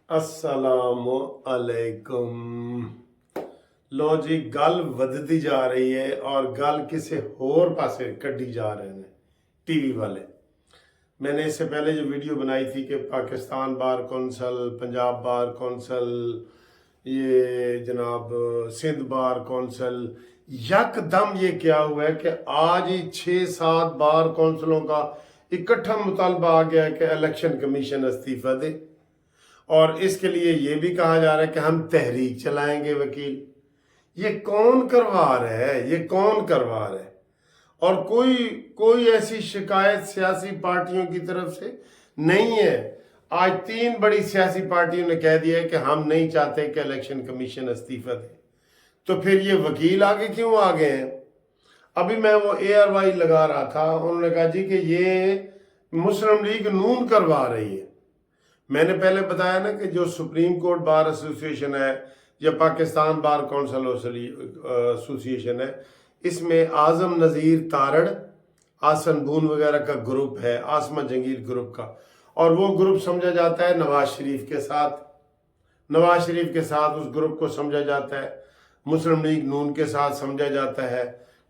अस्सलाम अलैकुम। लो जी, गल वधदी जा रही है और गल किसी होर पासे कड्डी जा रहे हैं टीवी वाले। मैंने इससे पहले जो वीडियो बनाई थी कि Pakistan bar council, Punjab bar council, ये जनाब सिंध बार कौंसल, यकदम ये क्या हुआ है कि आज ही 6-7 बार कौंसलों का इकट्ठा मुतालबा आ गया है कि इलेक्शन कमीशन इस्तीफा दे। और इसके लिए ये भी कहा जा रहा है कि हम तहरीक चलाएंगे। वकील, ये कौन करवा रहा है? ये कौन करवा रहा है? और कोई कोई ऐसी शिकायत सियासी पार्टियों की तरफ से नहीं है। आज 3 बड़ी सियासी पार्टियों ने कह दिया है कि हम नहीं चाहते कि इलेक्शन कमीशन इस्तीफा दे। तो फिर ये वकील आगे क्यों आ गए हैं? अभी मैं वो ARY लगा रहा था, उन्होंने कहा जी कि ये मुस्लिम लीग नून करवा रही है। मैंने पहले बताया ना कि जो सुप्रीम कोर्ट बार एसोसिएशन है या पाकिस्तान बार काउंसिल एसोसिएशन है, इसमें आजम नज़ीर तारड़, आसन बून वगैरह का ग्रुप है, आसमा जंगीर ग्रुप का, और वो ग्रुप समझा जाता है नवाज शरीफ के साथ। नवाज शरीफ के साथ उस ग्रुप को समझा जाता है, मुस्लिम लीग नून के साथ समझा जाता है।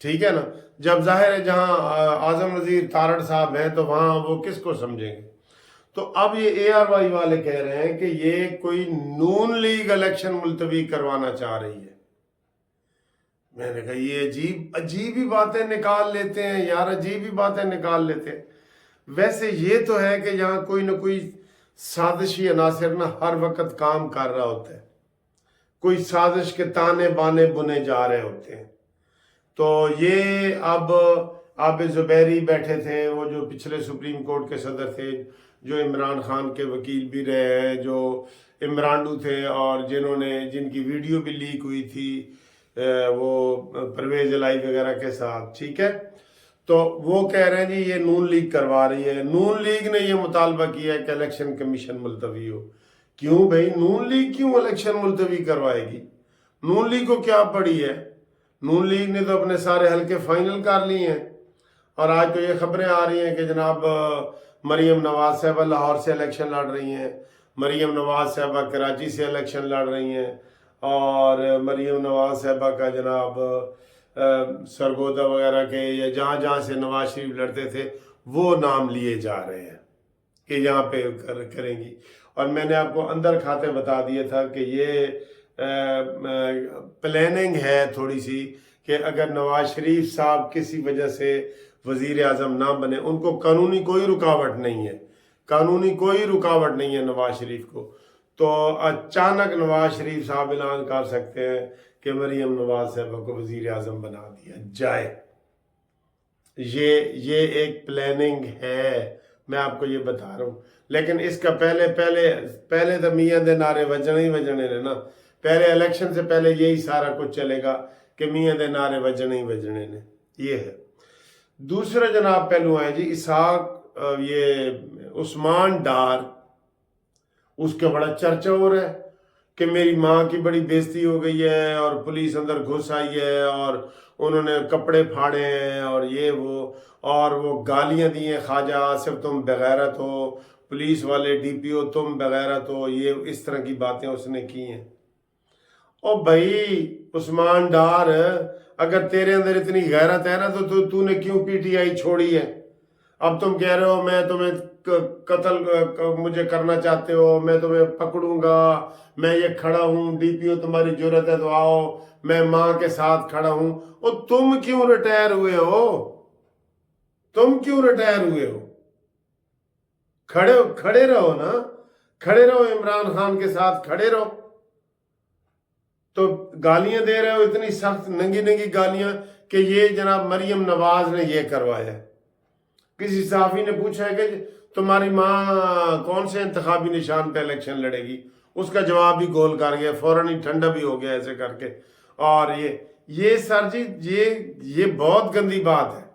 ठीक है ना? जब जाहिर है जहाँ आजम नज़ीर तारड़ साहब हैं तो वहाँ वो किसको समझेंगे? तो अब ये ARY वाले कह रहे हैं कि ये कोई नून लीग इलेक्शन मुलतवी करवाना चाह रही है। मैंने कहा ये अजीब अजीब ही बातें निकाल लेते हैं यार, अजीब ही बातें निकाल लेते हैं। वैसे ये तो है कि यहाँ कोई ना कोई साजिशी अनासर ना हर वक्त काम कर रहा होता है, कोई साजिश के ताने बाने बुने जा रहे होते हैं। तो ये अब आबिद ज़ुबैरी बैठे थे, वो जो पिछले सुप्रीम कोर्ट के सदर थे, जो इमरान खान के वकील भी रहे हैं, जो इमरानडू थे और जिनकी वीडियो भी लीक हुई थी वो परवेज इलाही वगैरह के साथ। ठीक है, तो वो कह रहे हैं जी ये नून लीग करवा रही है। नून लीग ने ये मुतालबा किया है कि इलेक्शन कमीशन मुलतवी हो। क्यों भाई, नून लीग क्यों इलेक्शन मुलतवी करवाएगी? नून लीग को क्या पड़ी है? नून लीग ने तो अपने सारे हल्के फाइनल कर लिए हैं। और आज तो ये खबरें आ रही हैं कि जनाब मरीम नवाज साहबा लाहौर से इलेक्शन लड़ रही हैं, मरीम नवाज साहबा कराची से इलेक्शन लड़ रही हैं, और मरीम नवाज साहबा का जनाब सरगोदा वगैरह के या जहाँ जहाँ से नवाज शरीफ लड़ते थे वो नाम लिए जा रहे हैं कि यहाँ पे करेंगी। और मैंने आपको अंदर खाते बता दिया था कि ये प्लानिंग है थोड़ी सी कि अगर नवाज शरीफ साहब किसी वजह से वजीर आजम ना बने, उनको कानूनी कोई रुकावट नहीं है, कानूनी कोई रुकावट नहीं है नवाज शरीफ को, तो अचानक नवाज शरीफ साहब ऐलान कर सकते हैं कि मरीम नवाज साहब को वजीर आजम बना दिया जाए। ये एक प्लानिंग है, मैं आपको ये बता रहा हूँ। लेकिन इसका पहले तो मियाँ दे नारे वजने ही वजने ने ना। पहले इलेक्शन से पहले यही सारा कुछ चलेगा कि मियाँ दे नारे वजने ही वजने ने। ये है। दूसरा जनाब पहलू है जी इसहाक, ये उस्मान डार, उसका बड़ा चर्चा हो रहा है कि मेरी माँ की बड़ी बेइज्जती हो गई है और पुलिस अंदर घुस आई है और उन्होंने कपड़े फाड़े हैं और ये वो गालियाँ दी हैं, ख्वाजा आसिफ तुम बेगैरत हो, पुलिस वाले DPO तुम बेगैरत हो, ये इस तरह की बातें उसने की हैं। ओ भाई उस्मान डार, अगर तेरे अंदर इतनी गैरत है ना तो तूने क्यों PTI छोड़ी है? अब तुम कह रहे हो मैं तुम्हें कत्ल मुझे करना चाहते हो, मैं तुम्हें पकड़ूंगा, मैं ये खड़ा हूँ, DPO तुम्हारी जरूरत है तो आओ, मैं माँ के साथ खड़ा हूँ। और तुम क्यों रिटायर हुए हो? तुम क्यों रिटायर हुए हो? खड़े रहो ना, खड़े रहो, इमरान खान के साथ खड़े रहो। तो गालियां दे रहे हो इतनी सख्त नंगी नंगी गालियां कि ये जनाब मरीम नवाज ने ये करवाया। किसी सहाफी ने पूछा है कि तुम्हारी माँ कौन से इंतखाबी निशान पे इलेक्शन लड़ेगी? उसका जवाब भी गोल कर गया, फौरन ही ठंडा भी हो गया ऐसे करके। और ये सर जी ये बहुत गंदी बात है।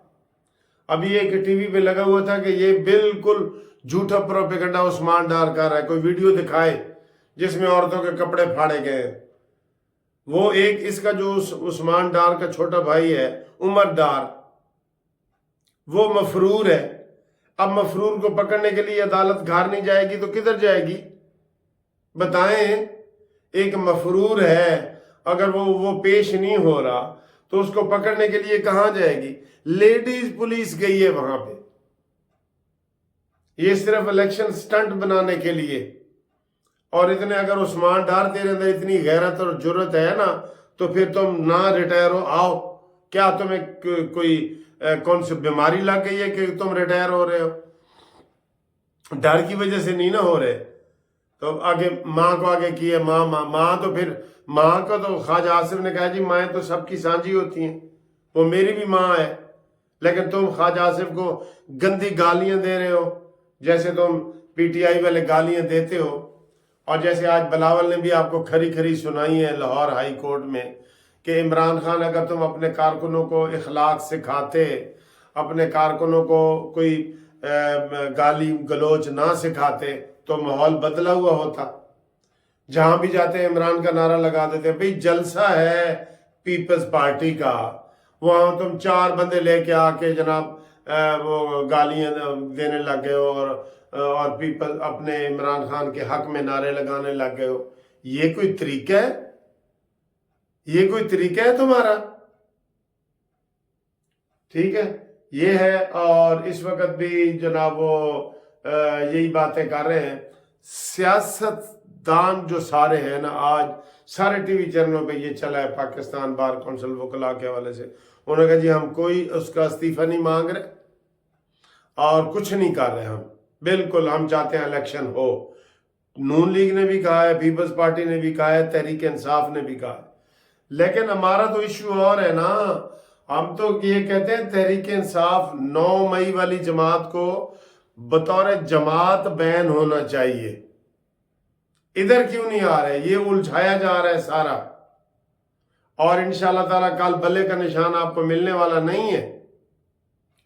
अभी एक टीवी पे लगा हुआ था कि ये बिल्कुल झूठा प्रोपेगेंडा उस्मान डार कर रहा है। कोई वीडियो दिखाए जिसमें औरतों के कपड़े फाड़े गए। वो एक इसका जो उस्मान डार का छोटा भाई है उमर डार, वो मफरूर है। अब मफरूर को पकड़ने के लिए अदालत घर नहीं जाएगी तो किधर जाएगी? بتائیں، ایک مفرور ہے، اگر وہ پیش نہیں ہو رہا تو اس کو پکڑنے کے لیے کہاں جائے گی؟ لیڈیز پولیس گئی ہے وہاں پہ، یہ صرف الیکشن سٹنٹ بنانے کے لیے۔ اور اتنے اگر عثمان ڈار تیرے اندر اتنی غیرت اور جرت ہے نا تو پھر تم نہ ریٹائر ہو، آؤ۔ کیا تمہیں کوئی کون سی بیماری لگ گئی ہے کہ تم ریٹائر ہو رہے ہو؟ ڈر کی وجہ سے نہیں نہ ہو رہے۔ تو آگے ماں کو آگے کی ہے، ماں تو پھر ماں کو تو خواجہ آصف نے کہا جی مائیں تو سب کی سانجھی ہوتی ہیں، وہ میری بھی ماں ہے، لیکن تم خواجہ آصف کو گندی گالیاں دے رہے ہو جیسے تم پی ٹی آئی والے گالیاں دیتے ہو۔ اور جیسے آج بلاول نے بھی آپ کو کھری کھری سنائی ہے لاہور ہائی کورٹ میں کہ عمران خان اگر تم اپنے کارکنوں کو اخلاق سکھاتے، اپنے کارکنوں کو کوئی گالی گلوچ نہ سکھاتے تو ماحول بدلا ہوا ہوتا۔ جہاں بھی جاتے ہیں عمران کا نعرہ لگا دیتے ہیں بھئی جلسہ ہے پیپلز پارٹی کا، وہاں تم 4 بندے لے کے آ کے جناب وہ گالیاں دینے لگ گئے ہو اور پیپل اپنے عمران خان کے حق میں نعرے لگانے لگ گئے ہو۔ یہ کوئی طریقہ ہے؟ یہ کوئی طریقہ ہے تمہارا؟ ٹھیک ہے، یہ ہے۔ اور اس وقت بھی جناب وہ یہی باتیں کر رہے ہیں۔ سیاست دان جو سارے ہیں نا، آج سارے ٹی وی چینلوں پہ یہ چلا ہے، پاکستان بار کونسل وکلاء کے حوالے سے انہوں نے کہا جی ہم کوئی اس کا استعفیٰ نہیں مانگ رہے اور کچھ نہیں کر رہے، ہم بالکل ہم چاہتے ہیں الیکشن ہو۔ نون لیگ نے بھی کہا ہے، پیپلز پارٹی نے بھی کہا ہے، تحریک انصاف نے بھی کہا ہے، لیکن ہمارا تو ایشو اور ہے نا۔ ہم تو یہ کہتے ہیں تحریک انصاف 9 مئی والی جماعت کو بطور جماعت بین ہونا چاہیے۔ ادھر کیوں نہیں آ رہے؟ یہ الجھایا جا رہا ہے سارا، اور انشاءاللہ تعالیٰ کل بلے کا نشان آپ کو ملنے والا نہیں ہے۔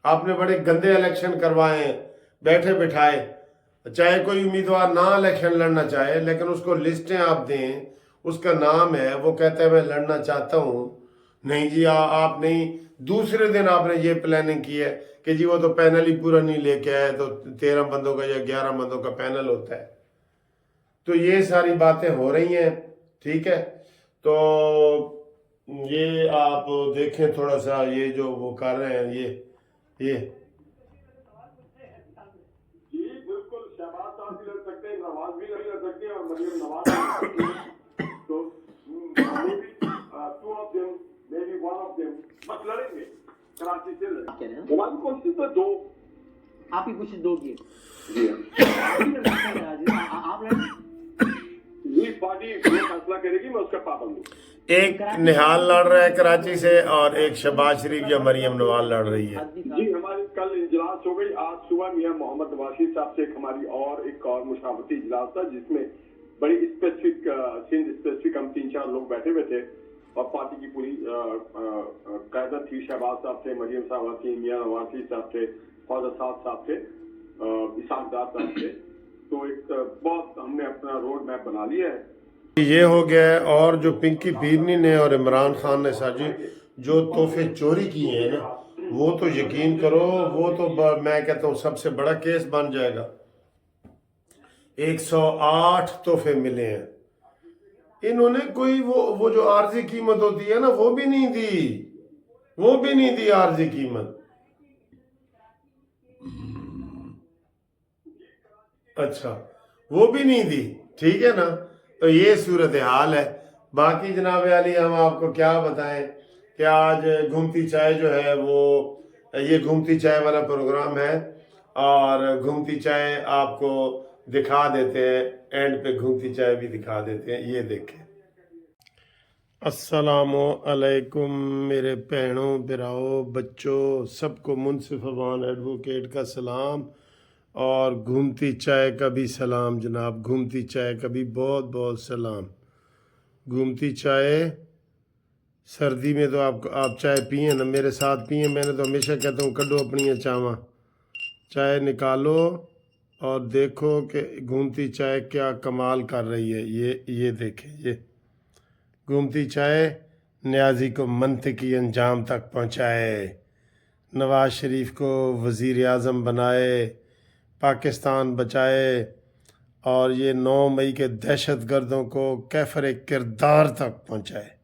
آپ نے بڑے گندے الیکشن کروائے ہیں بیٹھے بٹھائے، چاہے کوئی امیدوار نہ الیکشن لڑنا چاہے لیکن اس کو لسٹیں آپ دیں، اس کا نام ہے، وہ کہتا ہے میں لڑنا چاہتا ہوں، نہیں جی آپ نہیں۔ دوسرے دن آپ نے یہ پلاننگ کی ہے کہ جی وہ تو پینل ہی پورا نہیں لے کے آئے، تو 13 بندوں کا یا 11 بندوں کا پینل ہوتا ہے۔ تو یہ ساری باتیں ہو رہی ہیں، ٹھیک ہے۔ تو یہ آپ دیکھیں تھوڑا سا، یہ جو وہ کر رہے ہیں یہ جی بالکل، شہباز صاحب بھی لڑ سکتے ہیں، نواز بھی لڑ سکتے ہیں، اور مریم نواز بھی لڑ سکتے ہیں۔ تو two of them, maybe one of them بس لڑیں گے، کراچی سے لڑیں۔ ہماری کوشش تو 2، آپ کی کوشش 2 کی جی آپ لڑیں۔ یہ پارٹی جو فیصلہ کرے گی میں اس کا پابند ہوں۔ ایک نہال لڑ رہا ہے کراچی سے اور ایک شہباز شریف یا مریم نواز لڑ رہی ہے۔ جی ہماری کل اجلاس ہو گئی، آج صبح میاں محمد نوازی صاحب سے ایک اور مشاورتی اجلاس تھا جس میں بڑی اسپیسیفک سندھ اسپیسیفک ہم 3-4 لوگ بیٹھے ہوئے تھے، اور پارٹی کی پوری قیادت تھی۔ شہباز صاحب تھے، مریم صاحب تھی، میاں نوازی صاحب تھے، خواجہ صاحب تھے، اسحاق ڈار صاحب تھے۔ تو ایک بہت ہم نے اپنا روڈ میپ بنا لیا ہے۔ یہ ہو گیا ہے۔ اور جو پنکی پیرنی نے اور عمران خان نے ساجی جو تحفے چوری کیے ہیں نا، وہ تو یقین کرو، وہ تو میں کہتا ہوں سب سے بڑا کیس بن جائے گا۔ 108 تحفے ملے ہیں، انہوں نے کوئی وہ جو عارضی قیمت ہوتی ہے نا وہ بھی نہیں دی، وہ بھی نہیں دی عارضی قیمت۔ اچھا وہ بھی نہیں دی، ٹھیک ہے نا۔ تو یہ صورتحال ہے۔ باقی جناب علی ہم آپ کو کیا بتائیں کہ آج گھومتی چائے جو ہے وہ یہ گھومتی چائے والا پروگرام ہے، اور گھومتی چائے آپ کو دکھا دیتے ہیں، اینڈ پہ گھومتی چائے بھی دکھا دیتے ہیں، یہ دیکھیں۔ السلام علیکم میرے بہنوں براؤ بچوں، سب کو منصف افغان ایڈوکیٹ کا سلام، اور گھومتی چائے کا بھی سلام جناب، گھومتی چائے کا بھی بہت بہت سلام۔ گھومتی چائے سردی میں تو آپ چائے پئیں نا، میرے ساتھ پئیں، میں نے تو ہمیشہ کہتا ہوں کڈو اپنی چاواں، چائے نکالو اور دیکھو کہ گھومتی چائے کیا کمال کر رہی ہے۔ یہ دیکھیں، یہ گھومتی چائے نیازی کو منطقی انجام تک پہنچائے، نواز شریف کو وزیر اعظم بنائے، پاکستان بچائے، اور یہ 9 مئی کے دہشت گردوں کو کیفر کردار تک پہنچائے.